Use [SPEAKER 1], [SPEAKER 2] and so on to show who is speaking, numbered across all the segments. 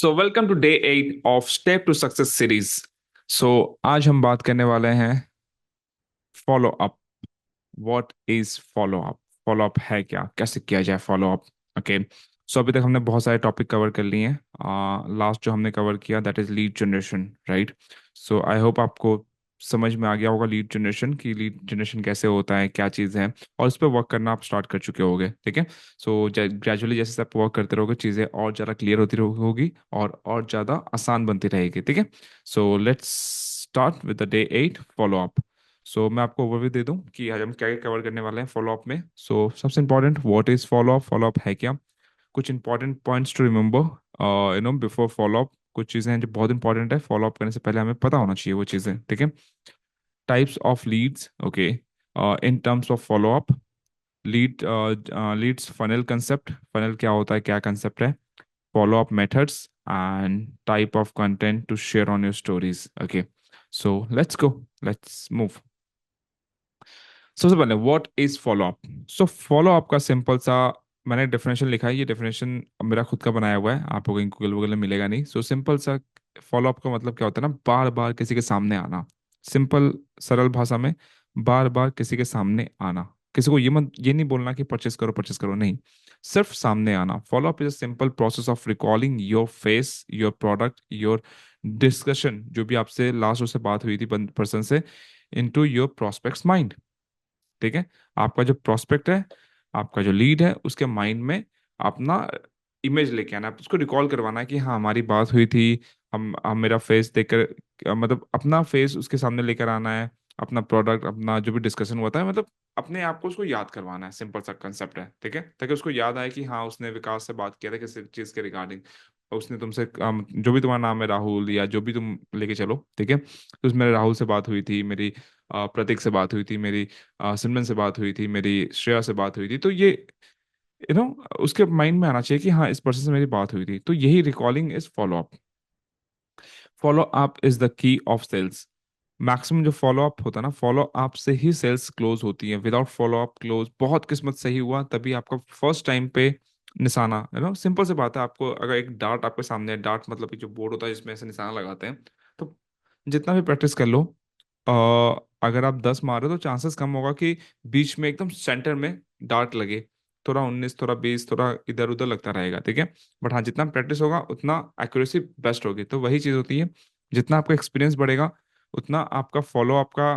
[SPEAKER 1] So welcome to day 8 of step to success series. So आज हम बात करने वाले हैं follow up. What is follow up? Follow up है क्या, कैसे किया जाए फॉलो अप? ओके। सो अभी तक हमने बहुत सारे टॉपिक कवर कर लिए हैं। लास्ट जो हमने कवर किया that is lead generation, right? So I hope आपको समझ में आ गया होगा लीड जनरेशन की लीड जनरेशन कैसे होता है, क्या चीज़ है, और उस पर वर्क करना आप स्टार्ट कर चुके होगे, ठीक है। सो ग्रेजुअली जैसे जैसे आप वर्क करते रहोगे चीज़ें और ज़्यादा क्लियर होती होगी और ज़्यादा आसान बनती रहेगी, ठीक है। So let's start with the day 8 follow up. So मैं आपको ओवरव्यू दे दूं कि आज हम क्या क्या कवर करने वाले हैं फॉलो अप में। सो सबसे important, what is follow up? Follow up है क्या? कुछ important points to remember before follow up. कुछ चीज़ें हैं जो बहुत इंपॉर्टेंट है, फॉलो अप करने से पहले हमें पता होना चाहिए वो चीज़ें, ठीक है। Types of leads, okay. In terms of follow up, leads funnel concept, funnel क्या होता है, क्या कंसेप्ट है, follow up methods and type of content to share on your stories, okay. So let's go, let's move. सबसे पहले what is follow up? So follow up का simple सा मैंने डेफिनेशन लिखा है। ये डेफिनेशन मेरा खुद का बनाया हुआ है, आपको कहीं गूगल वूगल में मिलेगा नहीं। सो सिंपल सा फॉलो अप का मतलब क्या होता है ना, बार बार किसी के सामने आना। सिंपल सरल भाषा में, बार बार किसी के सामने आना। किसी को ये नहीं बोलना कि परचेस करो, नहीं। सिर्फ सामने आना। Follow up is a simple process of recalling your face, your product, your discussion, जो भी आपसे लास्ट उससे बात हुई थी पर्सन से, इनटू योर प्रोस्पेक्ट्स माइंड, ठीक है। आपका जो प्रोस्पेक्ट है, आपका जो लीड है, उसके माइंड में अपना इमेज लेके आना है, उसको रिकॉल करवाना है कि हाँ हमारी बात हुई थी। हम मेरा फेस देखकर मतलब अपना फेस उसके सामने लेकर आना है, अपना प्रोडक्ट, अपना जो भी डिस्कशन हुआ था, मतलब अपने आप को उसको याद करवाना है। सिंपल सा कंसेप्ट है, ठीक है, ताकि उसको याद आए कि हाँ उसने विकास से बात किया था किसी चीज के रिगार्डिंग। उसने तुमसे जो भी तुम्हारा नाम है राहुल, या जो भी तुम लेके चलो, ठीक है। तो उसमें राहुल से बात हुई थी मेरी, प्रतीक से बात हुई थी मेरी, सिमरन से बात हुई थी मेरी, श्रेया से बात हुई थी। तो ये यू नो उसके माइंड में आना चाहिए कि हाँ इस पर्सन से मेरी बात हुई थी। तो यही recalling is follow up. Follow up is the key of sales. Maximum जो फॉलो अप होता है ना, फॉलो अप से ही सेल्स क्लोज होती है। विदाउट फॉलो अप क्लोज, बहुत किस्मत सही हुआ तभी आपका फर्स्ट टाइम पे निशाना, सिंपल सी बात है। आपको अगर एक डार्ट आपके सामने है, डार्ट मतलब कि जो बोर्ड होता है जिसमें ऐसे निशाना लगाते हैं, तो जितना भी प्रैक्टिस कर लो, अगर आप 10 मारो तो चांसेस कम होगा कि बीच में एकदम सेंटर में डार्ट लगे। थोड़ा 19, थोड़ा 20, थोड़ा इधर उधर लगता रहेगा, ठीक है। बट हाँ, जितना प्रैक्टिस होगा उतना एक्यूरेसी बेस्ट होगी। तो वही चीज़ होती है, जितना आपका एक्सपीरियंस बढ़ेगा उतना आपका फॉलो अप का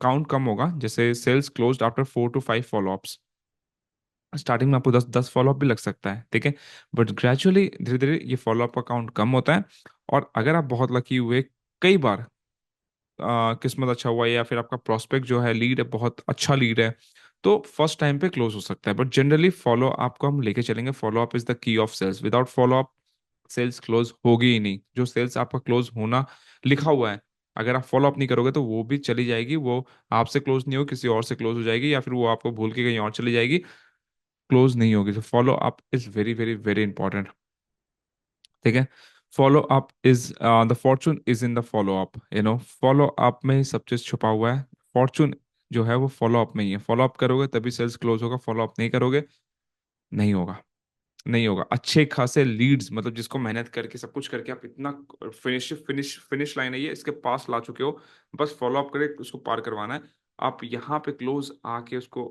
[SPEAKER 1] काउंट कम होगा। जैसे sales closed after 4 to 5 follow ups. Starting में आपको 10 10 फॉलोअप भी लग सकता है, ठीक है। बट ग्रेजुअली धीरे धीरे ये फॉलोअप का काउंट कम होता है। और अगर आप बहुत लकी हुए, कई बार किस्मत अच्छा हुआ, या फिर आपका प्रोस्पेक्ट जो है, लीड है, बहुत अच्छा लीड है, तो फर्स्ट टाइम पे क्लोज हो सकता है। बट जनरली फॉलो अप को हम लेके चलेंगे। Follow up is the key of sales. Without follow up sales close होगी ही नहीं। जो सेल्स आपका क्लोज होना लिखा हुआ है, अगर आप फॉलो अप नहीं करोगे तो वो भी चली जाएगी। वो आपसे क्लोज नहीं हो, किसी और से क्लोज हो जाएगी, या फिर वो आपको भूल के कहीं और चली जाएगी, क्लोज नहीं होगी। तो follow up is very very very important, ठीक है। Follow up is the Fortune is in the follow up. Follow up में ही सब चीज छुपा हुआ है। फॉर्चून जो है वो फॉलो अप में ही है। फॉलो अप करोगे तभी सेल्स क्लोज होगा, फॉलो अप नहीं करोगे नहीं होगा। नहीं होगा। अच्छे खासे लीड्स, मतलब जिसको मेहनत करके सब कुछ करके आप इतना फिनिश लाइन है ये, इसके पास ला चुके हो, बस फॉलो अप करके उसको पार करवाना है। आप यहाँ पे क्लोज आके उसको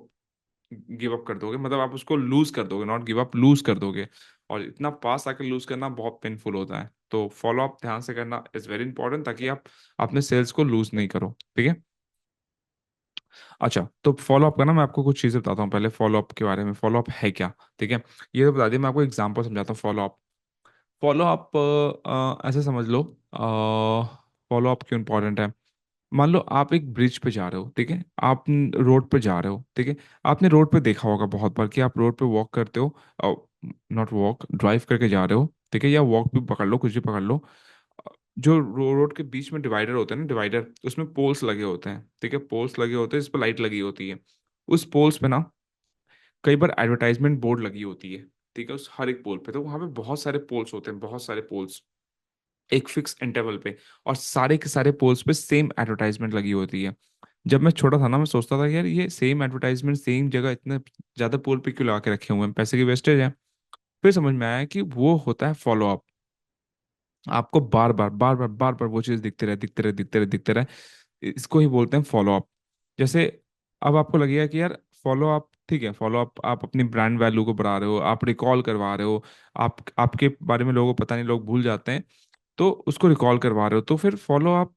[SPEAKER 1] गिव अप कर दोगे, मतलब आप उसको लूज कर दोगे, नॉट गिव अप, लूज कर दोगे। और इतना पास आके लूज करना बहुत पेनफुल होता है। तो फॉलो अप ध्यान से करना इज वेरी इंपॉर्टेंट, ताकि आप अपने सेल्स को लूज नहीं करो, ठीक है। अच्छा, तो फॉलो अप करना, मैं आपको कुछ चीजें बताता हूँ पहले फॉलो अप के बारे में। फॉलो अप है क्या, ठीक है, ये तो बता दिया। मैं आपको एग्जांपल समझाता हूँ फॉलो अप। फॉलो अप ऐसे समझ लो, फॉलो अप क्यों इंपॉर्टेंट है। मान लो आप एक ब्रिज पे जा रहे हो, ठीक है, आप रोड पे जा रहे हो, ठीक है। आपने रोड पे देखा होगा बहुत बार कि आप रोड पे वॉक करते हो, नॉट वॉक, ड्राइव करके जा रहे हो, ठीक है, या वॉक भी पकड़ लो, कुछ भी पकड़ लो। जो रोड के बीच में डिवाइडर होते हैं ना, डिवाइडर, उसमें पोल्स लगे होते हैं, ठीक है, पोल्स लगे होते हैं, इस पर लाइट लगी होती है। उस पोल्स पे ना कई बार एडवर्टाइजमेंट बोर्ड लगी होती है, ठीक है, उस हर एक पोल पे। तो वहां पे बहुत सारे पोल्स होते हैं, बहुत सारे पोल्स एक फिक्स इंटरवल पे, और सारे के सारे पोल्स पे सेम एडवर्टाइजमेंट लगी होती है। जब मैं छोटा था ना, मैं सोचता था कि यार ये सेम एडवर्टाइजमेंट सेम जगह इतने ज्यादा पोल पे क्यों लगा के रखे हुए हैं, पैसे की वेस्टेज है। फिर समझ में आया कि वो होता है फॉलो अप। आपको बार बार वो चीज दिखते रहे, दिखते रहे, दिखते रहे, दिखते रहे, इसको ही बोलते हैं फॉलो अप। जैसे अब आपको लगेगा कि यार फॉलो अप ठीक है, फॉलो अप आप अपनी ब्रांड वैल्यू को बढ़ा रहे हो, आप रिकॉल करवा रहे हो, आप आपके बारे में लोगों को पता नहीं, लोग भूल जाते हैं, तो उसको रिकॉल करवा रहे हो, तो फिर फॉलो अप।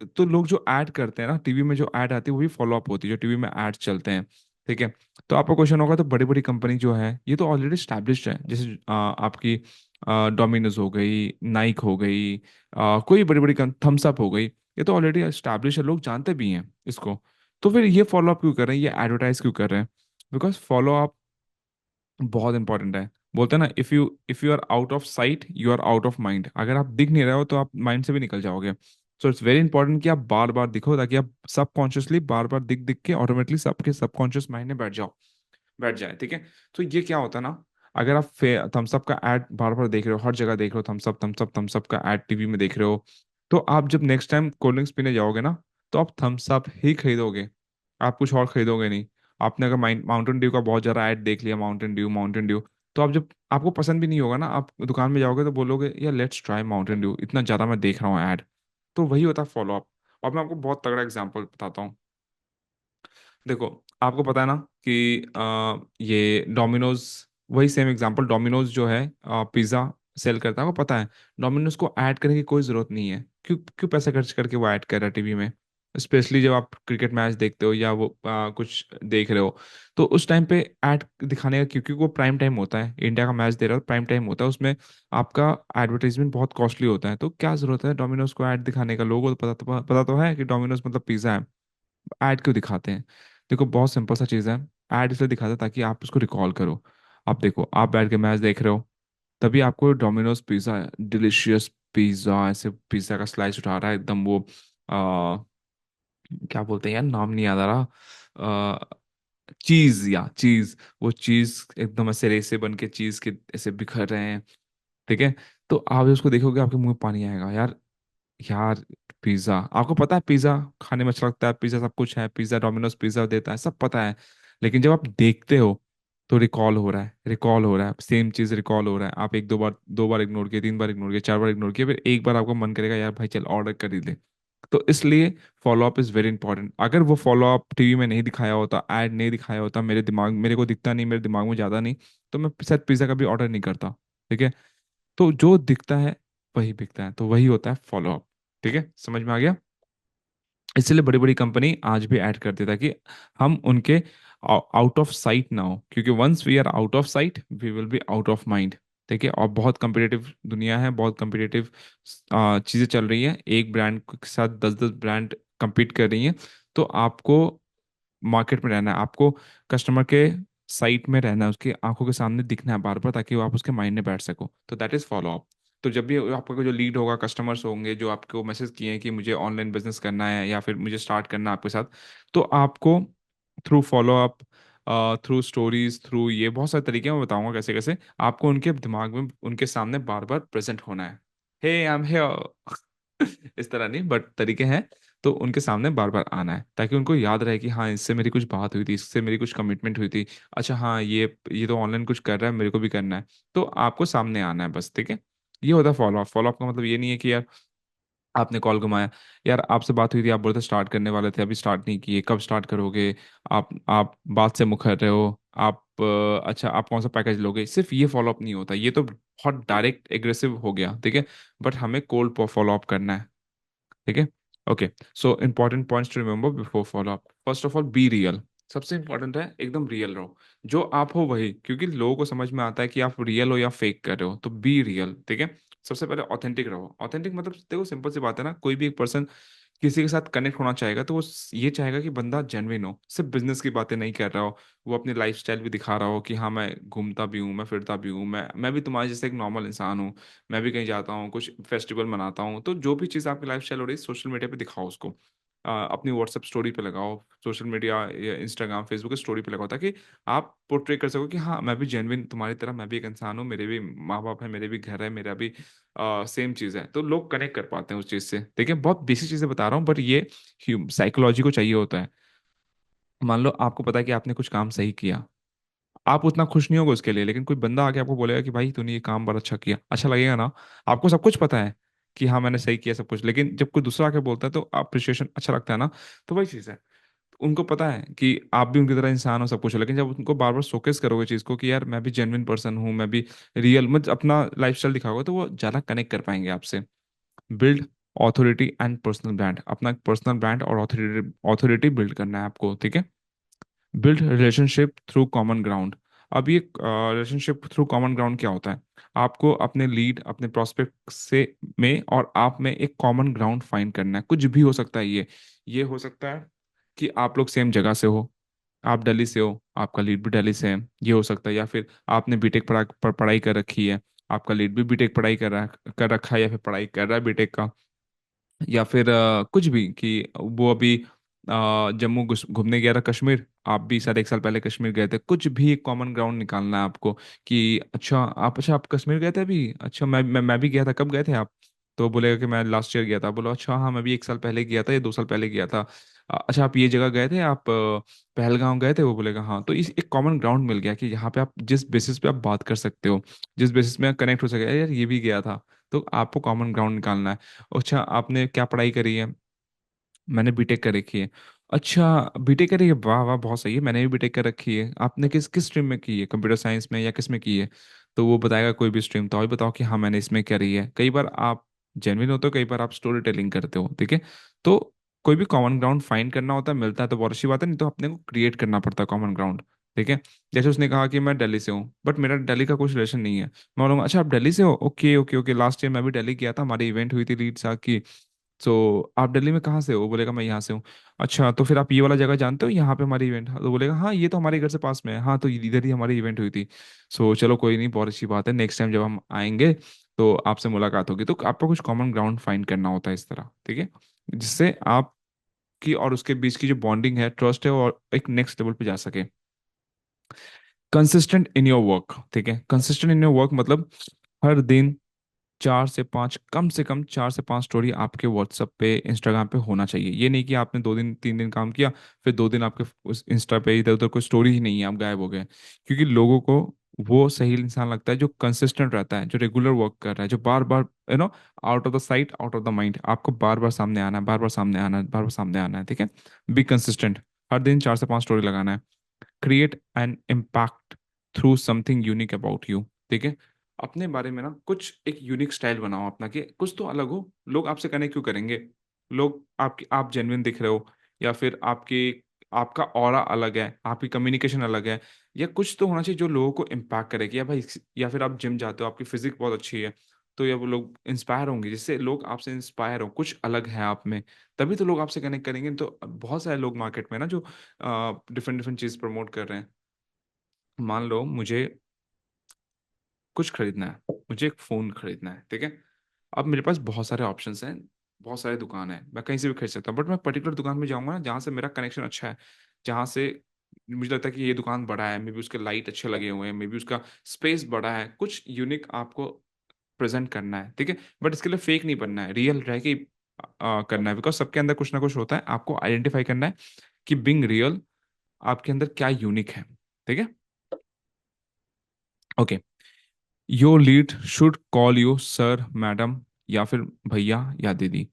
[SPEAKER 1] तो लोग जो ऐड करते हैं ना टीवी में, जो ऐड आती है वो भी फॉलो अप होती है, जो टीवी में ऐड चलते हैं। ठीक है। तो आपका क्वेश्चन होगा, तो बड़ी बड़ी कंपनी जो है ये तो ऑलरेडी स्टैब्लिश्ड है, जैसे आपकी डोमिनोज हो गई, नाइक हो गई, कोई बड़ी बड़ी थम्स अप हो गई, ये तो ऑलरेडी एस्टैब्लिश है, लोग जानते भी हैं इसको। तो फिर ये फॉलो अप क्यों कर रहे हैं, ये एडवर्टाइज क्यों कर रहे हैं? बिकॉज फॉलो अप बहुत इंपॉर्टेंट है। बोलते हैं ना, if you are out of sight you are out of mind. अगर आप दिख नहीं रहे हो तो आप माइंड से भी निकल जाओगे। सो इट्स वेरी इंपॉर्टेंट कि आप बार बार दिखो, ताकि आप सबकॉन्शियसली बार बार दिख दिख के ऑटोमेटिकली सबके सबकॉन्शियस माइंड में बैठ जाए। ठीक है। तो ये क्या होता है ना, अगर आप थम्सअप का ऐड बार बार देख रहे हो, हर जगह देख रहे हो, थम्सअप थम्सअप थम्सअप का ऐड टीवी में देख रहे हो, तो आप जब नेक्स्ट टाइम कोल्ड ड्रिंक्स पीने जाओगे ना, तो आप थम्सअप ही खरीदोगे, आप कुछ और खरीदोगे नहीं। आपने अगर माउंटेन ड्यू का बहुत ज्यादा ऐड देख लिया, माउंटेन ड्यू माउंटेन ड्यू, तो आप जब आपको पसंद भी नहीं होगा ना, आप दुकान में जाओगे तो बोलोगे यार लेट्स ट्राई माउंटेन ड्यू, इतना ज्यादा मैं देख रहा हूँ ऐड। तो वही होता है फॉलो अप। और मैं आपको बहुत तगड़ा एग्जांपल बताता हूँ। देखो, आपको पता है ना कि ये डोमिनोज, वही सेम एग्जांपल, डोमिनोज जो है पिज्ज़ा सेल करता है, आपको पता है डोमिनोज को ऐड करने की कोई ज़रूरत नहीं है। क्यों क्यों पैसा खर्च करके वो ऐड कर रहा है टीवी में? स्पेशली जब आप क्रिकेट मैच देखते हो या वो कुछ देख रहे हो, तो उस टाइम पे ऐड दिखाने का, क्योंकि वो प्राइम टाइम होता है, इंडिया का मैच दे रहा है, प्राइम टाइम होता है, उसमें आपका एडवर्टाइजमेंट बहुत कॉस्टली होता है, तो क्या ज़रूरत है डोमिनोज को ऐड दिखाने का? लोगों को पता तो है कि डोमिनोज मतलब पिज़्ज़ा है, ऐड क्यों दिखाते हैं? देखो, बहुत सिंपल सा चीज़ है। ऐड इसलिए दिखाते हैं ताकि आप उसको रिकॉल करो। आप देखो, आप बैठ के मैच देख रहे हो, तभी आपको डोमिनोज पिज़्ज़ा, डिलिशियस पिज़्ज़ा, ऐसे पिज़्ज़ा का स्लाइस उठा रहा है एकदम, वो आ, क्या बोलते हैं यार, नाम नहीं याद आ रहा, चीज़, या चीज़, वो चीज़ एकदम ऐसे रेसे बन के चीज़ के ऐसे बिखर रहे हैं। ठीक है। तो आप जब उसको देखोगे आपके मुंह में पानी आएगा यार। यार पिज्जा, आपको पता है पिज्जा खाने में अच्छा लगता है, पिज्जा सब कुछ है, पिज्जा डोमिनोज पिज्जा देता है, सब पता है। लेकिन जब आप देखते हो तो रिकॉल हो रहा है, रिकॉल हो रहा है, सेम चीज रिकॉल हो रहा है। आप एक दो बार इग्नोर किए, तीन बार इग्नोर किए, चार बार इग्नोर किए, फिर एक बार आपको मन करेगा यार भाई चल ऑर्डर कर ही ले। तो इसलिए follow up is very important. अगर वो फॉलो अप टीवी में नहीं दिखाया होता, ऐड नहीं दिखाया होता, मेरे को दिखता नहीं, मेरे दिमाग में ज्यादा नहीं, तो मैं शायद पिज्जा का भी ऑर्डर नहीं करता। ठीक है। तो जो दिखता है वही बिकता है, तो वही होता है फॉलो अप। ठीक है, समझ में आ गया? इसलिए बड़ी बड़ी कंपनी आज भी ऐड करती है, ताकि हम उनके आउट ऑफ साइट ना हो, क्योंकि once we are out of sight we will be out of mind. ठीक है। और बहुत कंपिटेटिव दुनिया है, बहुत कंपिटेटिव चीज़ें चल रही हैं, एक ब्रांड के साथ 10 10 ब्रांड compete कर रही हैं। तो आपको मार्केट में रहना है, आपको कस्टमर के साइट में रहना है, उसकी आंखों के सामने दिखना है बार बार, ताकि वो आप उसके माइंड में बैठ सको। तो दैट इज फॉलो अप। तो जब भी आपका जो लीड होगा, कस्टमर्स होंगे जो आपको मैसेज किए हैं कि मुझे ऑनलाइन बिजनेस करना है या फिर मुझे स्टार्ट करना है आपके साथ, तो आपको through follow up, through stories, through ये बहुत सारे तरीके मैं बताऊंगा कैसे कैसे आपको उनके दिमाग में, उनके सामने बार बार प्रेजेंट होना है। हे आई एम हियर इस तरह नहीं, बट तरीके हैं। तो उनके सामने बार बार आना है, ताकि उनको याद रहे कि हाँ इससे मेरी कुछ बात हुई थी, इससे मेरी कुछ कमिटमेंट हुई थी। अच्छा हाँ, ये तो ऑनलाइन कुछ कर रहा है, मेरे को भी करना है। तो आपको सामने आना है बस। ठीक है। ये होता है फॉलो अप। फॉलो अप का मतलब ये नहीं है कि यार आपने कॉल घुमाया, यार आपसे बात हुई थी, आप बोलते स्टार्ट करने वाले थे, अभी स्टार्ट नहीं किए, कब स्टार्ट करोगे? आप बात से मुकर रहे हो। आप अच्छा आप कौन सा पैकेज लोगे? सिर्फ ये फॉलो अप नहीं होता, ये तो बहुत डायरेक्ट एग्रेसिव हो गया। ठीक है। बट हमें कोल्ड फॉलो अप करना है। ठीक है। Okay. So important points to remember before follow up, first of all be real. सबसे इंपॉर्टेंट है एकदम रियल रहो, जो आप हो वही, क्योंकि लोगों को समझ में आता है कि आप रियल हो या फेक कर रहे हो, तो बी रियल। ठीक है। सबसे पहले ऑथेंटिक रहो। ऑथेंटिक मतलब देखो सिंपल सी बात है ना, कोई भी एक पर्सन किसी के साथ कनेक्ट होना चाहेगा तो वो ये चाहेगा कि बंदा जेन्युइन हो, सिर्फ बिजनेस की बातें नहीं कर रहा हो, वो अपनी लाइफस्टाइल भी दिखा रहा हो कि हाँ मैं घूमता भी हूँ, मैं फिरता भी हूँ, मैं भी तुम्हारे जैसे एक नॉर्मल इंसान हूँ, मैं भी कहीं जाता हूँ, कुछ फेस्टिवल मनाता हूँ। तो जो भी चीज़ आपकी लाइफ स्टाइल हो रही है सोशल मीडिया पे दिखाओ उसको। अपनी व्हाट्सएप स्टोरी पे लगाओ, सोशल मीडिया या इंस्टाग्राम फेसबुक स्टोरी पे लगाओ, ताकि आप पोर्ट्रे कर सको कि हाँ मैं भी जेन्युइन तुम्हारी तरह, मैं भी एक इंसान हूँ, मेरे भी माँ बाप है, मेरे भी घर है, मेरा भी सेम चीज़ है। तो लोग कनेक्ट कर पाते हैं उस चीज़ से। ठीक है। बहुत बेसिक चीज़ें बता रहा हूँ, बट ये साइकोलॉजी को चाहिए होता है। मान लो आपको पता है कि आपने कुछ काम सही किया, आप उतना खुश नहीं होगे उसके लिए, लेकिन कोई बंदा आके आपको बोलेगा कि भाई तूने ये काम बड़ा अच्छा किया, अच्छा लगेगा ना। आपको सब कुछ पता है कि हाँ मैंने सही किया सब कुछ, लेकिन जब कोई दूसरा आके बोलता है तो अप्रिशिएशन अच्छा लगता है ना। तो वही चीज़ है, उनको पता है कि आप भी उनकी तरह इंसान हो, सब कुछ हो, लेकिन जब उनको बार बार शोकेस करोगे चीज को कि यार मैं भी जेन्युइन पर्सन हूँ, मैं भी रियल मत अपना लाइफस्टाइल दिखाओगे, तो वो ज्यादा कनेक्ट कर पाएंगे आपसे। Build authority and personal brand, अपना एक पर्सनल ब्रांड और ऑथोरिटी ऑथोरिटी बिल्ड करना है आपको, ठीक है। Build relationship through common ground. अब ये रिलेशनशिप थ्रू कॉमन ग्राउंड क्या होता है? आपको अपने लीड, अपने प्रोस्पेक्ट से में और आप में एक कॉमन ग्राउंड फाइंड करना है। कुछ भी हो सकता है ये हो सकता है कि आप लोग सेम जगह से हो, आप दिल्ली से हो, आपका लीड भी दिल्ली से है, ये हो सकता है। या फिर आपने बीटेक पढ़ाई कर रखी है, आपका लीड भी बीटेक पढ़ाई कर रखा है, या फिर पढ़ाई कर रहा है बीटेक का। या फिर कुछ भी कि वो अभी जम्मू घूमने गया था कश्मीर, आप भी शायद 1 साल पहले कश्मीर गए थे। कुछ भी एक कॉमन ग्राउंड निकालना है आपको कि अच्छा आप कश्मीर गए थे अभी, अच्छा मैं भी गया था, कब गए थे आप? तो बोलेगा कि मैं लास्ट ईयर गया था। बोलो अच्छा हाँ मैं भी 1 साल पहले गया था या 2 साल पहले गया था। अच्छा आप ये जगह गए थे, आप पहलगांव गए थे? वो बोलेगा हाँ। तो इस एक कॉमन ग्राउंड मिल गया कि यहाँ पे आप जिस बेसिस पे आप बात कर सकते हो, जिस बेसिस पे कनेक्ट हो सके, यार ये भी गया था। तो आपको कॉमन ग्राउंड निकालना है। अच्छा आपने क्या पढ़ाई करी है? मैंने बीटेक कर रखी है। अच्छा बीटेक करी है, वाह वाह बहुत सही है, मैंने भी बीटेक कर रखी है। आपने किस किस स्ट्रीम में की है, कंप्यूटर साइंस में या किस में की है? तो वो बताएगा कोई भी स्ट्रीम, तो और बताओ कि हाँ मैंने इसमें करी है। कई बार आप जेन्युइन होते हो, कई बार आप स्टोरी टेलिंग करते हो, ठीक है। तो कोई भी कॉमन ग्राउंड फाइंड करना होता है, मिलता है तो बहुत अच्छी बात है, नहीं तो अपने को क्रिएट करना पड़ता है कॉमन ग्राउंड, ठीक है। जैसे उसने कहा कि मैं दिल्ली से हूँ, बट मेरा दिल्ली का कुछ रिलेशन नहीं है। मैं बोलूँगा अच्छा आप दिल्ली से हो, okay okay okay, last year मैं भी दिल्ली गया था, हमारी इवेंट हुई थी लीड साहब की। सो आप दिल्ली में कहाँ से हो? वो बोलेगा मैं यहाँ से हूँ। अच्छा तो फिर आप ये वाला जगह जानते हो, यहाँ पे हमारी इवेंट, तो बोलेगा हाँ ये तो हमारे घर से पास में है, हाँ तो इधर ही हमारी इवेंट हुई थी। सो चलो कोई नहीं, बहुत अच्छी बात है, नेक्स्ट टाइम जब हम आएंगे तो आपसे मुलाकात होगी। तो आपको कुछ कॉमन ग्राउंड फाइंड करना होता है इस तरह, ठीक है, जिससे आपकी और उसके बीच की जो बॉन्डिंग है, ट्रस्ट है, और एक नेक्स्ट लेवल पे जा सके। कंसिस्टेंट इन योर वर्क, ठीक है। कंसिस्टेंट इन योर वर्क मतलब हर दिन 4 से 5, कम से कम 4 से 5 स्टोरी आपके व्हाट्सएप पे, इंस्टाग्राम पे होना चाहिए। ये नहीं कि आपने 2 दिन 3 दिन काम किया, फिर 2 दिन आपके उस इंस्टा पे इधर उधर कोई स्टोरी ही नहीं है, आप गायब हो गए। क्योंकि लोगों को वो सही इंसान लगता है जो कंसिस्टेंट रहता है, जो रेगुलर वर्क कर रहा है, जो बार बार out of the sight out of the mind, आपको बार बार सामने आना है, बार बार सामने आना है, बार बार सामने आना है, ठीक है। बी कंसिस्टेंट, हर दिन 4 से 5 स्टोरी लगाना है। Create an impact through something unique about you, ठीक है। अपने बारे में ना कुछ एक यूनिक स्टाइल बनाओ अपना, कि कुछ तो अलग हो। लोग आपसे कनेक्ट क्यों करेंगे? लोग आपकी, आप जेन्युइन दिख रहे हो, या फिर आपका ऑरा अलग है, आपकी कम्युनिकेशन अलग है, या कुछ तो होना चाहिए जो लोगों को इम्पैक्ट करे कि या भाई, या फिर आप जिम जाते हो, आपकी फिजिक बहुत अच्छी है, तो या वो लोग इंस्पायर होंगे, जिससे लोग आपसे इंस्पायर हो, कुछ अलग है आप में, तभी तो लोग आपसे कनेक्ट करेंगे। तो बहुत सारे लोग मार्केट में ना जो डिफरेंट डिफरेंट चीज प्रमोट कर रहे हैं। मान लो मुझे कुछ खरीदना है, मुझे एक फोन खरीदना है, ठीक है। अब मेरे पास बहुत सारे ऑप्शंस हैं, बहुत सारे दुकान है, मैं कहीं से भी खरीद सकता हूँ, बट मैं पर्टिकुलर दुकान में जाऊंगा ना जहाँ से मेरा कनेक्शन अच्छा है, जहाँ से मुझे लगता है कि ये दुकान बड़ा है, मे बी उसके लाइट अच्छे लगे हुए हैं, मे बी उसका स्पेस बड़ा है, कुछ यूनिक आपको प्रेजेंट करना है, ठीक है। बट इसके लिए फेक नहीं बनना है, रियल रह के करना है, बिकॉज सबके अंदर कुछ ना कुछ होता है, आपको आइडेंटिफाई करना है कि बिंग रियल आपके अंदर क्या यूनिक है, ठीक है। Okay, your lead should call you sir, madam, या फिर भैया या दीदी।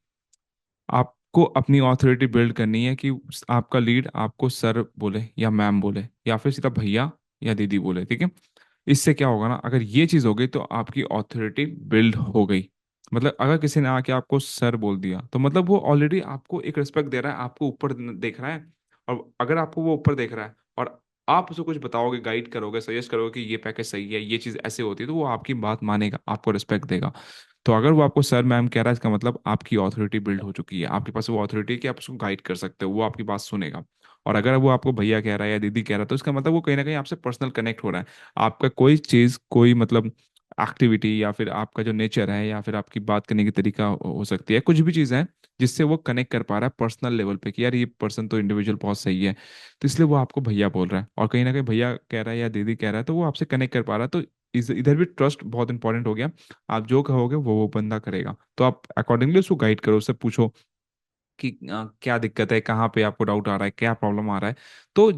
[SPEAKER 1] आपको अपनी ऑथोरिटी बिल्ड करनी है कि आपका लीड आपको सर बोले या मैम बोले, या फिर सीधा भैया या दीदी बोले, ठीक है। इससे क्या होगा ना, अगर ये चीज हो गई तो आपकी ऑथोरिटी बिल्ड हो गई। मतलब अगर किसी ने आके आपको सर बोल दिया, तो मतलब वो ऑलरेडी आपको एक रिस्पेक्ट दे रहा है, आपको ऊपर देख रहा है। और अगर आपको वो ऊपर देख रहा है, और आप उसे कुछ बताओगे, गाइड करोगे, सजेस्ट करोगे कि ये पैकेज सही है, ये चीज़ ऐसे होती है, तो वो आपकी बात मानेगा, आपको रिस्पेक्ट देगा। तो अगर वो आपको सर मैम कह रहा है, इसका मतलब आपकी ऑथोरिटी बिल्ड हो चुकी है, आपके पास वो ऑथोरिटी है कि आप उसको गाइड कर सकते हो, वो आपकी बात सुनेगा। और अगर वो आपको भैया कह रहा है या दीदी कह रहा है, तो इसका मतलब वो कहीं ना कहीं आपसे पर्सनल कनेक्ट हो रहा है। आपका कोई चीज़, कोई मतलब एक्टिविटी, या फिर आपका जो नेचर है, या फिर आपकी बात करने की तरीका हो सकती है, कुछ भी चीज़ है जिससे वो कनेक्ट कर पा रहा है पर्सनल लेवल पे कि यार ये पर्सन तो इंडिविजुअल बहुत सही है, तो इसलिए वो आपको भैया बोल रहा है। और कहीं ना कहीं भैया कह रहा है या दीदी कह रहा है, तो वो आपसे कनेक्ट कर पा रहा है। तो इधर भी ट्रस्ट बहुत इंपॉर्टेंट हो गया। आप जो कहोगे वो बंदा करेगा, तो आप अकॉर्डिंगली उसको गाइड करो, उससे पूछो कि क्या दिक्कत है, कहाँ पे आपको डाउट आ रहा है, क्या प्रॉब्लम आ रहा है। तो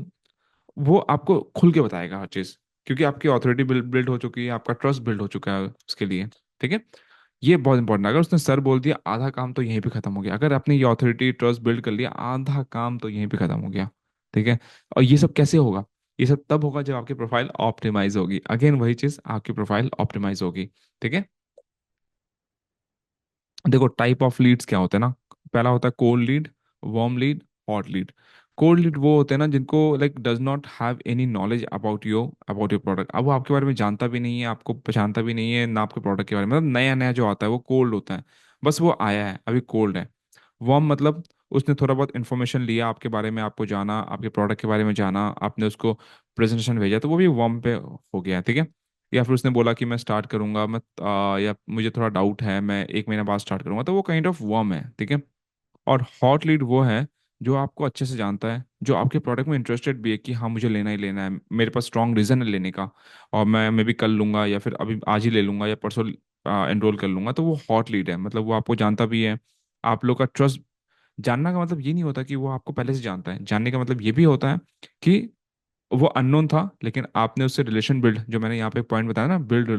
[SPEAKER 1] वो आपको खुल के बताएगा हर चीज़। क्योंकि आपकी ऑथोरिटी बिल्ड हो चुकी है, आपका ट्रस्ट बिल्ड हो चुका है उसके लिए। ठीक है, ये बहुत इंपॉर्टेंट है। अगर उसने सर बोल दिया, आधा काम तो यहीं पे खत्म हो गया। अगर आपने ये ऑथोरिटी ट्रस्ट बिल्ड कर लिया, आधा काम तो यहीं पे खत्म हो गया। ठीक है, और ये सब कैसे होगा? ये सब तब होगा जब आपकी प्रोफाइल ऑप्टिमाइज होगी। अगेन वही चीज, आपकी प्रोफाइल ऑप्टिमाइज होगी। ठीक है, देखो टाइप ऑफ लीड्स क्या होते हैं ना। पहला होता है cold lead, warm lead, hot lead. Cold lead वो होते हैं ना जिनको like does not have any knowledge about your product. अब वो आपके बारे में जानता भी नहीं है, आपको पहचानता भी नहीं है ना, आपके प्रोडक्ट के बारे में। मतलब नया नया जो आता है वो कोल्ड होता है, बस वो आया है अभी, कोल्ड है। वार्म मतलब उसने थोड़ा बहुत इन्फॉर्मेशन लिया आपके बारे में, आपको जाना, आपके प्रोडक्ट के बारे में जाना, आपने उसको प्रेजेंटेशन भेजा, तो वो भी वार्म पे हो गया। ठीक है, या फिर उसने बोला कि मैं स्टार्ट करूंगा, या मुझे थोड़ा डाउट है, मैं 1 महीना बाद स्टार्ट करूंगा, तो वो काइंड ऑफ वार्म है। ठीक है, और हॉट लीड वो है जो आपको अच्छे से जानता है, जो आपके प्रोडक्ट में इंटरेस्टेड भी है कि हाँ मुझे लेना ही लेना है, मेरे पास स्ट्रॉन्ग रीजन है लेने का, और मैं भी कल लूंगा, या फिर अभी आज ही ले लूंगा, या परसों एनरोल कर लूंगा। तो वो हॉट लीड है, मतलब वो आपको जानता भी है। आप लोग का ट्रस्ट, जानना का मतलब ये नहीं होता कि वो आपको पहले से जानता है। जानने का मतलब ये भी होता है कि वो अननोन था, लेकिन आपने उससे रिलेशन बिल्ड, जो मैंने यहाँ पे पॉइंट बताया ना, build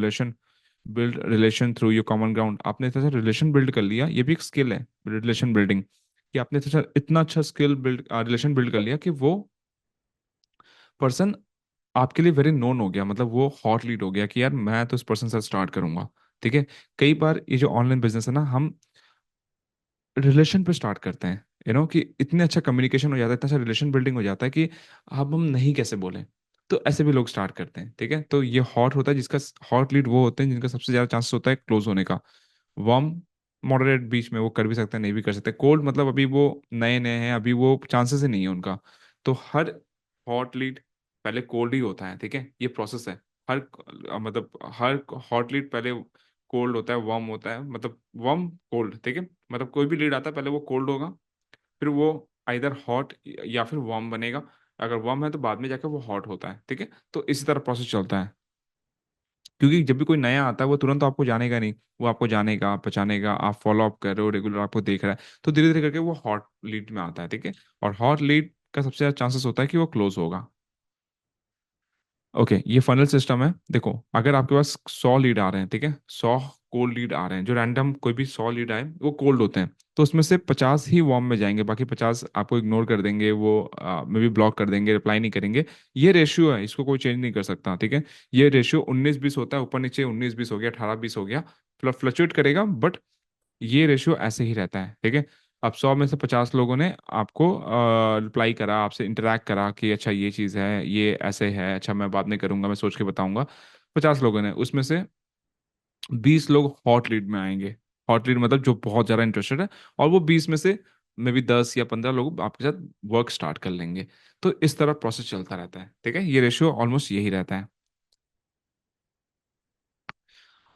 [SPEAKER 1] relation through your common ground. आपने इतना सा रिलेशन बिल्ड कर लिया, ये भी एक स्किल है, रिलेशन बिल्डिंग। कि आपने इतना अच्छा स्किल बिल्ड, रिलेशन बिल्ड कर लिया कि वो पर्सन आपके लिए वेरी नोन हो गया, मतलब वो हॉट लीड हो गया कि यार मैं तो इस पर्सन से स्टार्ट करूंगा। ठीक है, कई बार ये जो ऑनलाइन बिजनेस है ना, हम रिलेशन पे स्टार्ट करते हैं, कि इतने अच्छा कम्युनिकेशन हो जाता है, इतना अच्छा रिलेशन बिल्डिंग हो जाता है कि अब हम नहीं कैसे बोलें। तो ऐसे भी लोग स्टार्ट करते हैं। ठीक है, तो ये हॉट होता है जिसका, हॉट लीड वो होते हैं जिनका सबसे ज्यादा चांसेस होता है क्लोज होने का। वार्म मॉडरेट बीच में, वो कर भी सकते हैं नहीं भी कर सकते। कोल्ड मतलब अभी वो नए नए हैं, अभी वो चांसेस ही नहीं है उनका। तो हर हॉट लीड पहले कोल्ड ही होता है। ठीक है, ये प्रोसेस है। हर मतलब हर हॉट लीड पहले कोल्ड होता है, वार्म होता है, मतलब वार्म कोल्ड। ठीक है, मतलब कोई भी लीड आता है पहले वो कोल्ड होगा, फिर वो आइदर हॉट या फिर वार्म बनेगा। अगर वार्म है तो बाद में जाकर वो हॉट होता है। ठीक है, तो इसी तरह प्रोसेस चलता है। क्योंकि जब भी कोई नया आता है वो तुरंत तो आपको जानेगा नहीं, वो आपको जानेगा, पहचानेगा, आप फॉलो अप कर रहे हो, रेगुलर आपको देख रहा है, तो धीरे धीरे करके वो हॉट लीड में आता है। ठीक है, और हॉट लीड का सबसे ज्यादा चांसेस होता है कि वो क्लोज होगा। ओके, ये फनल सिस्टम है। देखो अगर आपके पास 100 लीड आ रहे हैं, ठीक है, 100 कोल्ड लीड आ रहे हैं, जो रैंडम कोई भी 100 लीड आए वो कोल्ड होते हैं, तो उसमें से 50 ही वार्म में जाएंगे, बाकी 50 आपको इग्नोर कर देंगे, वो मे बी ब्लॉक कर देंगे, रिप्लाई नहीं करेंगे। ये रेशियो है, इसको कोई चेंज नहीं कर सकता। ठीक है, ये रेशियो 19-20 होता है, ऊपर नीचे 19-20 हो गया, 18-20 हो गया, फ्लक्चुएट करेगा, बट ये रेशियो ऐसे ही रहता है। ठीक है, अब 100 में से 50 लोगों ने आपको रिप्लाई करा, आपसे इंटरेक्ट करा कि अच्छा ये चीज़ है, ये ऐसे है, अच्छा मैं बाद में करूंगा, मैं सोच के बताऊंगा। 50 लोगों ने, उसमें से 20 लोग हॉट लीड में आएंगे। हॉट लीड मतलब जो बहुत ज़्यादा इंटरेस्टेड है, और वो 20 में से मे बी 10 या 15 लोग आपके साथ वर्क स्टार्ट कर लेंगे। तो इस तरह प्रोसेस चलता रहता है। ठीक है, ये रेशियो ऑलमोस्ट यही रहता है।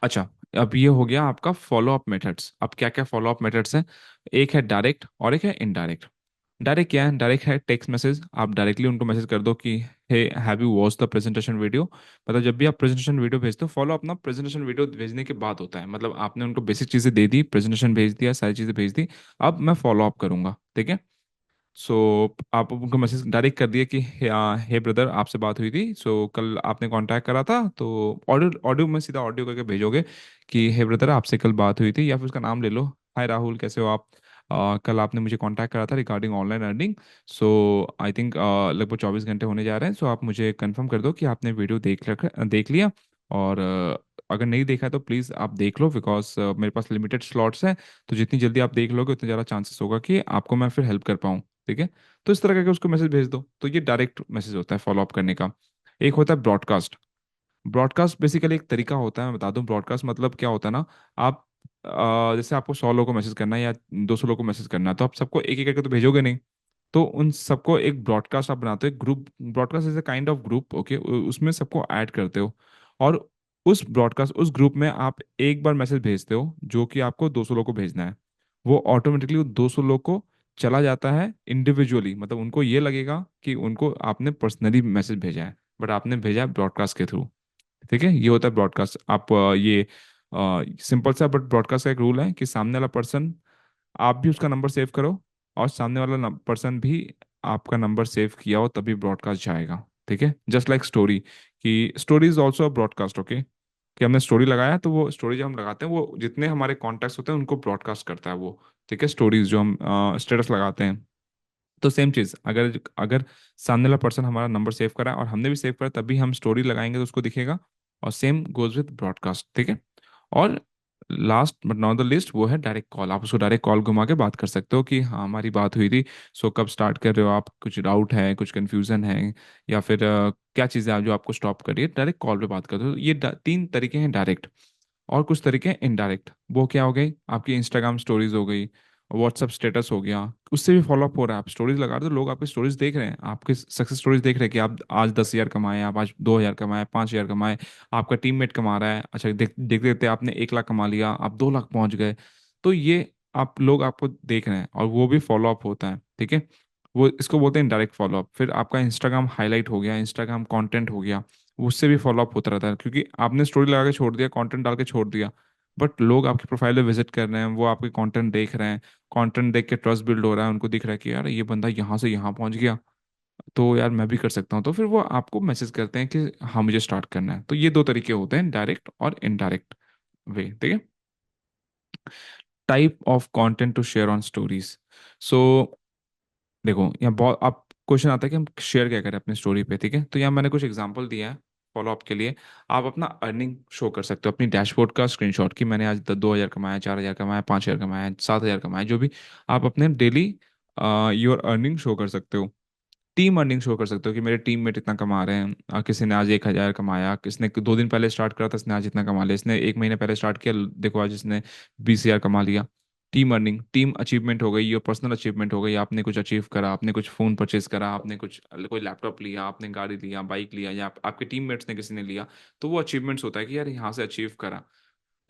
[SPEAKER 1] अच्छा, अब ये हो गया आपका फॉलो अप मेथड्स। अब क्या क्या फॉलो अप मेथड्स हैं? एक है डायरेक्ट और एक है इनडायरेक्ट। डायरेक्ट क्या है? डायरेक्ट है टेक्स्ट मैसेज। आप डायरेक्टली उनको मैसेज कर दो कि hey, have you watch the presentation video. मतलब जब भी आप प्रेजेंटेशन वीडियो भेजते हो, फॉलो अपना प्रेजेंटेशन वीडियो भेजने के बाद होता है। मतलब आपने उनको बेसिक चीज़ें दे दी, प्रेजेंटेशन भेज दिया, सारी चीज़ें भेज दी, अब मैं फॉलो अप करूंगा। ठीक है, सो आप उनको मैसेज डायरेक्ट कर दिए कि हे ब्रदर, आपसे बात हुई थी, सो कल आपने कांटेक्ट करा था, तो ऑडियो ऑडियो में सीधा ऑडियो करके भेजोगे कि हे ब्रदर, आपसे कल बात हुई थी, या फिर उसका नाम ले लो, हाय राहुल, कैसे हो आप? कल आपने मुझे कांटेक्ट करा था regarding online earning. So I think लगभग 24 घंटे होने जा रहे हैं, सो आप मुझे कंफर्म कर दो कि आपने वीडियो देख लिया। और अगर नहीं देखा है तो प्लीज़ आप देख लो, बिकॉज मेरे पास लिमिटेड स्लॉट्स हैं। तो जितनी जल्दी आप देख लोगे उतना ज़्यादा चांसेस होगा कि आपको मैं फिर हेल्प कर पाऊँ। ठीक है, तो इस तरह करके उसको मैसेज भेज दो। तो ये डायरेक्ट मैसेज होता है फॉलो अप करने का। एक होता है ब्रॉडकास्ट। ब्रॉडकास्ट बेसिकली एक तरीका होता है, मैं बता दूं ब्रॉडकास्ट मतलब क्या होता है ना। आप जैसे आपको 100 लोगों को मैसेज करना है या 200 लोगों को मैसेज करना है, तो आप सबको एक एक करके तो भेजोगे नहीं। तो उन सबको एक ब्रॉडकास्ट आप बनाते हो, group. Broadcast is a kind of group, okay, उसमें सबको ऐड करते हो, और उस ग्रुप में आप एक बार मैसेज भेजते हो जो कि आपको 200 लोगों को भेजना है। वो ऑटोमेटिकली 200 लोग को चला जाता है इंडिविजुअली, मतलब उनको ये लगेगा कि उनको आपने पर्सनली मैसेज भेजा है, बट आपने भेजा है ब्रॉडकास्ट के थ्रू। ठीक है, ये होता है ब्रॉडकास्ट। आप ये सिंपल सा बट ब्रॉडकास्ट का एक रूल है कि सामने वाला पर्सन, आप भी उसका नंबर सेव करो, और सामने वाला पर्सन भी आपका नंबर सेव किया हो, तभी ब्रॉडकास्ट जाएगा। ठीक है, जस्ट लाइक स्टोरी, कि story is also a broadcast, okay. कि हमने स्टोरी लगाया तो वो स्टोरी जब हम लगाते हैं वो जितने हमारे कॉन्टैक्ट्स होते हैं उनको ब्रॉडकास्ट करता है वो। ठीक है, स्टोरीज जो हम स्टेटस लगाते हैं, तो सेम चीज, अगर अगर सामने वाला पर्सन हमारा नंबर सेव करा है और हमने भी सेव करा, तभी हम स्टोरी लगाएंगे तो उसको दिखेगा। और सेम गोज विद ब्रॉडकास्ट, ठीक है। और last but not the list, वो है डायरेक्ट कॉल। आप उसको डायरेक्ट कॉल घुमा के बात कर सकते हो कि हाँ हमारी बात हुई थी, सो कब स्टार्ट कर रहे हो आप, कुछ डाउट है, कुछ कंफ्यूजन है, या फिर क्या चीज़ें जो आपको स्टॉप करिए, डायरेक्ट कॉल पे बात करते हो। ये तीन तरीके हैं डायरेक्ट। और कुछ तरीके हैं इनडायरेक्ट, वो क्या हो गई, आपकी इंस्टाग्राम स्टोरीज हो गई, व्हाट्सअप स्टेटस हो गया, उससे भी फॉलोअप हो रहा है। आप स्टोरीज लगा रहे हो तो लोग आपकी स्टोरीज देख रहे हैं, आपके सक्सेस स्टोरीज देख रहे हैं कि आप आज 10,000 कमाए, आप आज 2,000 कमाए, 5,000 कमाए, आपका टीममेट कमा रहा है, अच्छा देखते देखते आपने 1 लाख कमा लिया, आप 2 लाख पहुंच गए। तो ये आप लोग आपको देख रहे हैं और वो भी फॉलोअप होता है, ठीक है। वो इसको बोलते हैं डायरेक्ट फॉलोअप। फिर आपका इंस्टाग्राम हाईलाइट हो गया, इंस्टाग्राम कंटेंट हो गया, उससे भी फॉलोअप होता रहता है, क्योंकि आपने स्टोरी लगा के छोड़ दिया, कंटेंट डाल के छोड़ दिया, बट लोग आपकी प्रोफाइल पे विजिट कर रहे हैं, वो आपके कंटेंट देख रहे हैं, कंटेंट देख के ट्रस्ट बिल्ड हो रहा है, उनको दिख रहा है कि यार ये बंदा यहाँ से यहाँ पहुंच गया, तो यार मैं भी कर सकता हूँ, तो फिर वो आपको मैसेज करते हैं कि हाँ मुझे स्टार्ट करना है। तो ये दो तरीके होते हैं, डायरेक्ट और इनडायरेक्ट वे, ठीक है। Type of content to share on stories. So देखो, यहाँ बहुत आप क्वेश्चन आता है कि हम शेयर क्या करें अपनी स्टोरी पे, ठीक है। तो यहाँ मैंने कुछ एग्जांपल दिया है फॉलो अप के लिए। आप अपना अर्निंग शो कर सकते हो, अपनी डैशबोर्ड का स्क्रीनशॉट, कि मैंने आज 2,000 कमाया, 4,000 कमाया, 5,000 कमाया, 7,000 कमाया, जो भी। आप अपने डेली योर अर्निंग शो कर सकते हो। टीम अर्निंग शो कर सकते हो कि मेरे टीम मेट इतना कमा रहे हैं, किसी ने आज 1,000 कमाया, किसने 2 दिन पहले स्टार्ट करा था, इसने आज इतना कमा लिया, इसने 1 महीने पहले स्टार्ट किया, देखो आज इसने 20,000 कमा लिया। टीम अर्निंग, टीम अचीवमेंट हो गई, योर पर्सनल अचीवमेंट हो गई, आपने कुछ अचीव करा, आपने कुछ फ़ोन परचेज करा, आपने कुछ कोई लैपटॉप लिया, आपने गाड़ी लिया, बाइक लिया, या आपके टीममेट्स ने किसी ने लिया, तो वो अचीवमेंट्स होता है कि यार यहाँ से अचीव करा।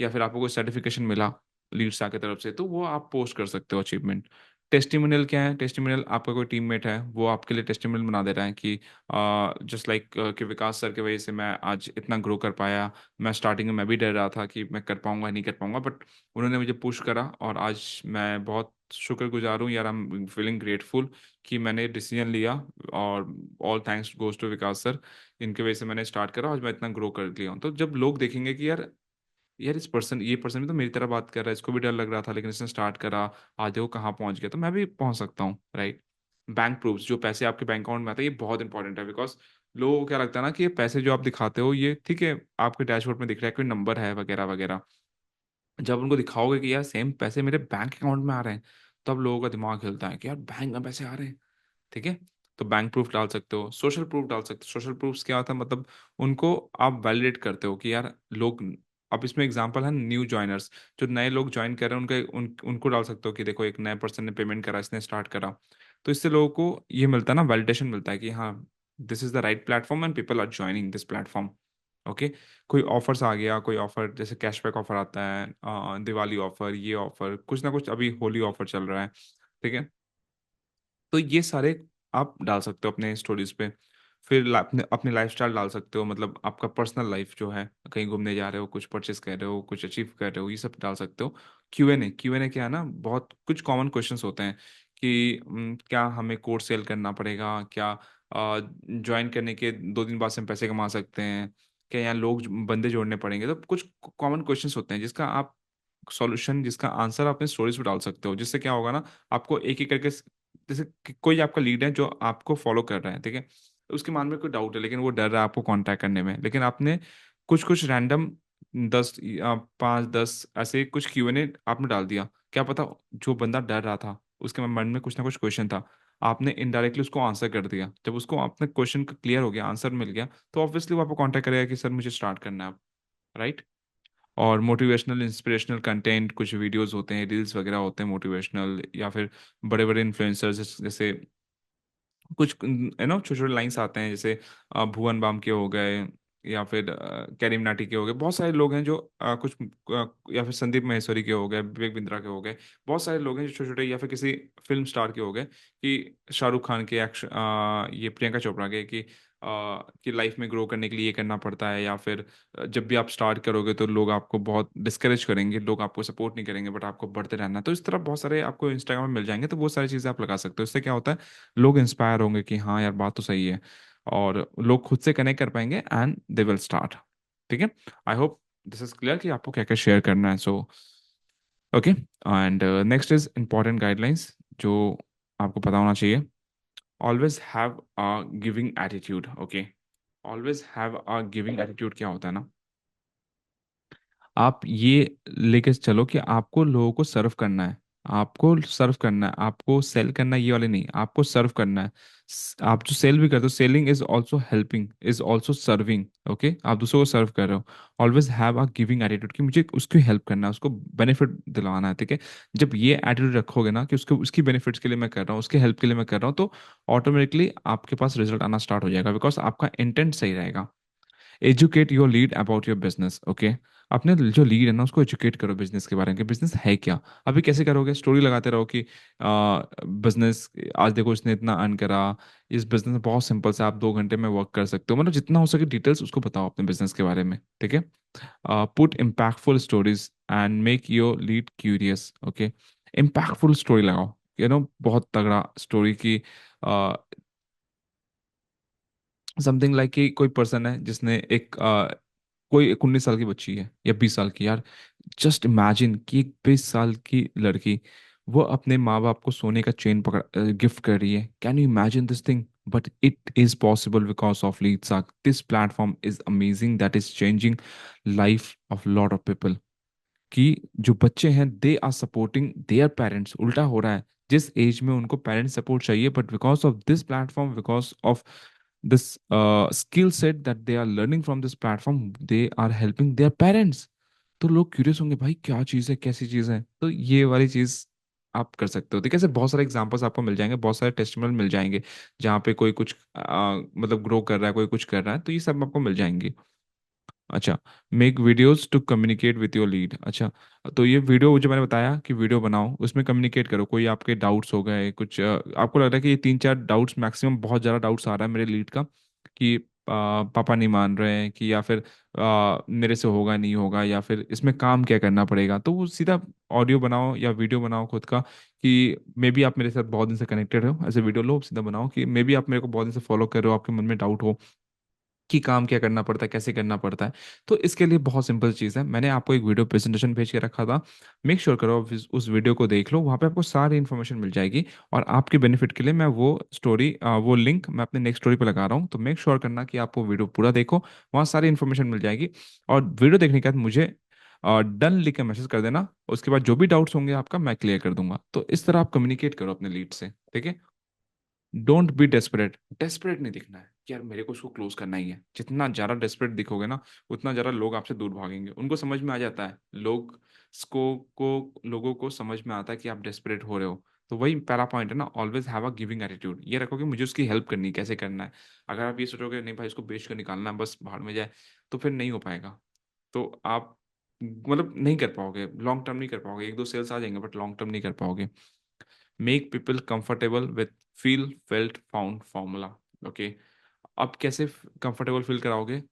[SPEAKER 1] या फिर आपको कोई सर्टिफिकेशन मिला लीड्स की तरफ से, तो वो आप पोस्ट कर सकते हो अचीवमेंट। टेस्टिमोनियल क्या है, टेस्टिमोनियल आपका कोई टीममेट है वो आपके लिए टेस्टिमोनियल बना दे रहा है कि जस्ट लाइक कि विकास सर की वजह से मैं आज इतना ग्रो कर पाया। मैं स्टार्टिंग में मैं भी डर रहा था कि मैं कर पाऊंगा नहीं कर पाऊंगा, बट उन्होंने मुझे पुश करा और आज मैं बहुत शुक्रगुजार हूँ यार, आई एम फीलिंग ग्रेटफुल कि मैंने डिसीजन लिया। और all thanks goes to Vikas sir, इनकी वजह से मैंने स्टार्ट करा, आज मैं इतना ग्रो कर लिया हूँ। तो जब लोग देखेंगे कि यार यार इस पर्सन ये पर्सन भी तो मेरी तरह बात कर रहा है, इसको भी डर लग रहा था लेकिन इसने स्टार्ट करा, आज देखो कहाँ पहुंच गया, तो मैं भी पहुंच सकता हूँ, राइट। बैंक प्रूफ्स, जो पैसे आपके बैंक अकाउंट में आते हैं, ये बहुत इंपॉर्टेंट है, बिकॉज लोगों को क्या लगता है ना कि ये पैसे जो आप दिखाते हो ये ठीक है, आपके डैशबोर्ड में दिख रहा है कोई नंबर है वगैरह वगैरह, जब उनको दिखाओगे कि यार सेम पैसे मेरे बैंक अकाउंट में आ रहे हैं, तब लोगों का दिमाग हिलता है कि यार बैंक में पैसे आ रहे हैं, ठीक है। तो बैंक प्रूफ डाल सकते हो, सोशल प्रूफ डाल सकते हो। सोशल प्रूफ्स क्या होता है, मतलब उनको आप वैलिडेट करते हो कि यार लोग, अब इसमें एग्जांपल है न्यू ज्वाइनर्स, जो नए लोग ज्वाइन कर रहे हैं उनको डाल सकते हो कि देखो एक नए पर्सन ने पेमेंट करा, इसने स्टार्ट करा। तो इससे लोगों को ये मिलता है ना, वैलिडेशन मिलता है कि हाँ this is the right platform and people are joining this platform, okay. कोई ऑफर्स आ गया, कोई ऑफर जैसे कैशबैक ऑफर आता है, दिवाली ऑफर, ये ऑफर, कुछ ना कुछ, अभी होली ऑफर चल रहा है, ठीक है। तो ये सारे आप डाल सकते हो अपने स्टोरीज पे। फिर अपने अपने लाइफस्टाइल डाल सकते हो, मतलब आपका पर्सनल लाइफ जो है, कहीं घूमने जा रहे हो, कुछ परचेस कर रहे हो, कुछ अचीव कर रहे हो, ये सब डाल सकते हो। क्यू एन ए क्या है ना, बहुत कुछ कॉमन क्वेश्चंस होते हैं कि क्या हमें कोर्स सेल करना पड़ेगा, क्या ज्वाइन करने के 2 दिन बाद से हम पैसे कमा सकते हैं, क्या यहाँ लोग बंदे जोड़ने पड़ेंगे, तो कुछ कॉमन क्वेश्चंस होते हैं जिसका आप सॉल्यूशन, जिसका आंसर आप अपने स्टोरीज पे डाल सकते हो। जिससे क्या होगा ना, आपको एक एक करके, जैसे कोई आपका लीड है जो आपको फॉलो कर रहा है, ठीक है, उसके मन में कोई डाउट है लेकिन वो डर रहा है आपको कांटेक्ट करने में, लेकिन आपने कुछ कुछ रैंडम 5-10 ऐसे कुछ Q&A आपने डाल दिया, क्या पता जो बंदा डर रहा था उसके मन में कुछ ना कुछ क्वेश्चन था, आपने इनडायरेक्टली उसको आंसर कर दिया। जब उसको आपने क्वेश्चन क्लियर हो गया, आंसर मिल गया, तो ऑब्वियसली वो आपको कांटेक्ट करेगा कि सर मुझे स्टार्ट करना है अब, राइट। और मोटिवेशनल इंस्पिरेशनल कंटेंट, कुछ वीडियोस होते हैं, रील्स वगैरह होते हैं मोटिवेशनल, या फिर बड़े बड़े इन्फ्लुएंसर्स जैसे कुछ छोटे छोटे लाइंस आते हैं, जैसे भुवन बाम के हो गए, या फिर कैरी मिनाटी के हो गए, बहुत सारे लोग हैं जो या फिर संदीप माहेश्वरी के हो गए, विवेक बिंद्रा के हो गए, बहुत सारे लोग हैं जो छोटे छोटे, या फिर किसी फिल्म स्टार के हो गए, कि शाहरुख खान के, ये प्रियंका चोपड़ा के, कि लाइफ में ग्रो करने के लिए ये करना पड़ता है, या फिर जब भी आप स्टार्ट करोगे तो लोग आपको बहुत डिस्करेज करेंगे, लोग आपको सपोर्ट नहीं करेंगे, बट आपको बढ़ते रहना है। तो इस तरह बहुत सारे आपको इंस्टाग्राम में मिल जाएंगे, तो वो सारी चीज़ें आप लगा सकते हो। इससे क्या होता है, लोग इंस्पायर होंगे कि हाँ यार बात तो सही है। और लोग खुद से कनेक्ट कर पाएंगे एंड दे विल स्टार्ट। ठीक है। I hope this is clear कि आपको क्या क्या शेयर करना है। So okay. And next is important guidelines जो आपको पता होना चाहिए। Always have a giving attitude. Okay. Always have a giving attitude क्या होता है ना, आप ये लेके चलो कि आपको लोगों को सर्व करना है। आपको सर्व करना है, आपको सेल करना है, ये वाले नहीं, आपको सर्व करना है। आप जो सेल भी करते हो, selling is also helping, is also serving. Okay, आप दूसरों को सर्व कर रहे हो। Always have a giving attitude कि मुझे उसकी हेल्प करना है, उसको बेनिफिट दिलवाना है। ठीक है। जब ये एटीट्यूड रखोगे ना कि उसको उसकी बेनिफिट्स के लिए मैं कर रहा हूँ, उसके हेल्प के लिए मैं कर रहा हूँ, तो ऑटोमेटिकली आपके पास रिजल्ट आना स्टार्ट हो जाएगा, बिकॉज आपका इंटेंट सही रहेगा। Educate your lead about your business. Okay. अपने जो लीड है ना उसको एजुकेट करो बिजनेस के बारे में कि बिजनेस है क्या। अभी कैसे करोगे, स्टोरी लगाते रहो कि बिजनेस आज देखो इसने इतना अर्न करा, इस बिजनेस में बहुत सिंपल से आप 2 घंटे में वर्क कर सकते हो, मतलब जितना हो सके डिटेल्स उसको बताओ अपने बिजनेस के बारे में। ठीक है। Put impactful stories and make your lead curious. Okay. Impactful story लगाओ, बहुत तगड़ा स्टोरी की, समथिंग लाइक कि कोई पर्सन है जिसने एक कोई 19 साल की बच्ची है या 20 साल की, यार जस्ट इमेजिन कि एक 20 साल की लड़की वो अपने माँ बाप को सोने का चेन पकड़ गिफ्ट कर रही है। Can you imagine this thing? But it is possible because of lead साक। This platform is amazing, that is changing life of lot of people. कि जो बच्चे हैं they are supporting their parents. उल्टा हो रहा है, जिस एज में उनको पेरेंट्स सपोर्ट चाहिए, but because of this platform, because of this skill set that they are learning from this platform, they are helping their parents. तो लोग क्यूरियस होंगे, भाई क्या चीज़ है, कैसी चीज़ है, तो ये वाली चीज़ आप कर सकते हो। तो कैसे बहुत सारे एग्जांपल्स आपको मिल जाएंगे, बहुत सारे टेस्टिमोनियल मिल जाएंगे जहाँ पे कोई कुछ मतलब ग्रो कर रहा है, कोई कुछ कर रहा है, तो ये सब आपको मिल जाएंगे। अच्छा। Make videos to communicate with your lead. अच्छा। तो ये वीडियो जो मैंने बताया कि वीडियो बनाओ, उसमें कम्युनिकेट करो। कोई आपके डाउट्स हो गए कुछ, आपको लग रहा है कि ये 3-4 डाउट्स मैक्सिमम, बहुत ज़्यादा डाउट्स आ रहा है मेरे लीड का कि पापा नहीं मान रहे हैं, कि या फिर मेरे से होगा नहीं होगा, या फिर इसमें काम क्या करना पड़ेगा, तो वो सीधा ऑडियो बनाओ या वीडियो बनाओ खुद का कि मे बी आप मेरे साथ बहुत दिन से कनेक्टेड हो, ऐसे वीडियो लो सीधा बनाओ कि मे बी आप मेरे को बहुत दिन से फॉलो कर रहे हो, आपके मन में डाउट हो कि काम क्या करना पड़ता है, कैसे करना पड़ता है। तो इसके लिए बहुत सिंपल चीज़ है, मैंने आपको एक वीडियो प्रेजेंटेशन भेज के रखा था। मेक श्योर करो आप उस वीडियो को देख लो, वहाँ पे आपको सारी इन्फॉर्मेशन मिल जाएगी। और आपके बेनिफिट के लिए मैं वो स्टोरी, वो लिंक मैं अपने नेक्स्ट स्टोरी पे लगा रहा हूँ, तो मेक श्योर करना कि आप वो वीडियो पूरा देखो, वहाँ सारी इन्फॉर्मेशन मिल जाएगी। और वीडियो देखने के बाद मुझे डन लिख के मैसेज कर देना, उसके बाद जो भी डाउट्स होंगे आपका मैं क्लियर कर दूंगा। तो इस तरह आप कम्युनिकेट करो अपने लीड से। ठीक है। Don't be desperate. डेस्परेट नहीं दिखना है कि यार मेरे को उसको क्लोज करना ही है। जितना ज्यादा डेस्परेट दिखोगे ना, उतना ज्यादा लोग आपसे दूर भागेंगे। उनको समझ में आ जाता है, लोगों को समझ में आता है कि आप डेस्परेट हो रहे हो। तो वही पहला पॉइंट है ना, always have a giving attitude. ये रखो कि मुझे उसकी हेल्प करनी है, कैसे करना है। अगर आप ये सोचोगे नहीं भाई उसको बेच कर निकालना है बस भाड़ में जाए, तो फिर नहीं हो पाएगा। तो आप मतलब नहीं कर पाओगे, लॉन्ग टर्म नहीं कर पाओगे। 1-2 सेल्स आ जाएंगे बट लॉन्ग टर्म नहीं कर पाओगे। Make people comfortable with feel felt found formula. Okay. अब कैसे कंफर्टेबल फील कराओगे?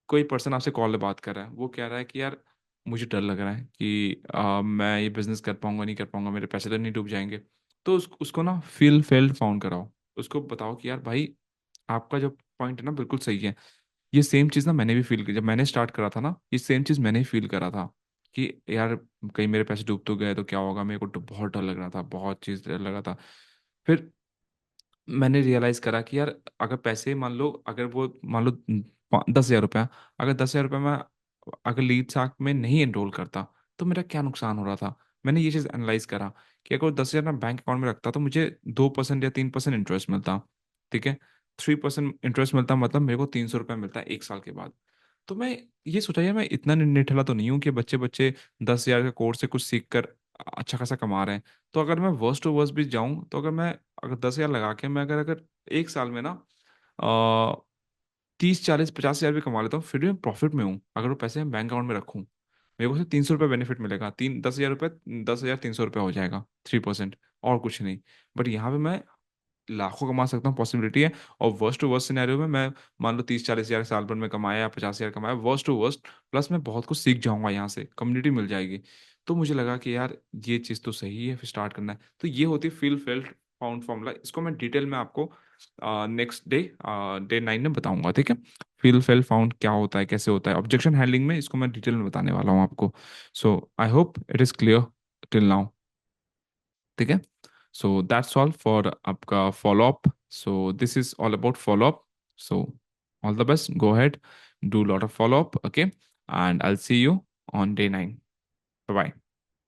[SPEAKER 1] कोई पर्सन आपसे कॉल पे बात कर रहा है, वो कह रहा है कि यार मुझे डर लग रहा है कि मैं ये बिजनेस कर पाऊंगा नहीं कर पाऊंगा, मेरे पैसे तो नहीं डूब जाएंगे। तो उसको ना फील फेल्ट फाउंड कराओ। उसको बताओ कि यार भाई आपका जो पॉइंट है ना बिल्कुल सही है। ये सेम चीज़ ना मैंने भी फील की, जब मैंने स्टार्ट करा था ना, ये सेम चीज़ मैंने ही फील करा था कि यार कहीं मेरे पैसे डूब तो गए तो क्या होगा। मेरे को तो बहुत डर लग रहा था, बहुत चीज़ डर लगा था। फिर मैंने रियलाइज करा कि यार अगर पैसे मान लो, अगर वो मान लो 10,000 रुपया, अगर 10,000 रुपया मैं अगर लीड साक में नहीं एनरोल करता तो मेरा क्या नुकसान हो रहा था। मैंने ये चीज़ एनालाइज करा कि अगर 10,000 मैं बैंक अकाउंट में रखता तो मुझे 2% या 3% इंटरेस्ट मिलता। ठीक है। 3% इंटरेस्ट मिलता, मतलब मेरे को 300 रुपया मिलता है 1 साल के बाद। तो मैं ये सोचा यार मैं इतना निठला तो नहीं हूँ कि बच्चे बच्चे 10,000 के कोर्स से कुछ सीख कर अच्छा खासा कमा रहे हैं। तो अगर मैं वर्स्ट टू वर्स्ट भी जाऊं, तो अगर 10,000 लगा के मैं अगर अगर 1 साल में ना 30, 40, 50,000 भी कमा लेता हूँ, फिर भी मैं प्रॉफिट में हूँ। अगर वो पैसे मैं बैंक अकाउंट में रखूँ, मेरे को सिर्फ 300 रुपये बेनिफिट मिलेगा। 10,000 रुपये, 10,300 रुपये हो जाएगा, 3%, और कुछ नहीं। बट यहाँ पे मैं लाखों कमा सकता हूँ, पॉसिबिलिटी है। और वर्स्ट टू वर्स्ट सिनेरियो में मैं मान लो 30-40 हज़ार साल भर में कमाया या 50,000 कमाया, वर्स्ट टू वर्स्ट, प्लस मैं बहुत कुछ सीख जाऊंगा, यहाँ से कम्युनिटी मिल जाएगी। तो मुझे लगा कि यार ये चीज़ तो सही है, फिर स्टार्ट करना है। तो ये होती है फील फेल्ट फाउंड फॉर्मूला। इसको मैं डिटेल में आपको नेक्स्ट डे, डे 9 में बताऊंगा, ठीक है। फील फेल फाउंड क्या होता है, कैसे होता है, ऑब्जेक्शन हैंडलिंग में इसको मैं डिटेल में बताने वाला हूँ आपको। So I hope it is clear till now, ठीक है। सो दैट्स ऑल फॉर आपका follow up. So this is all about follow up. So all the best, go ahead, do a lot of follow up, okay, and I'll see you on day 9. Bye bye.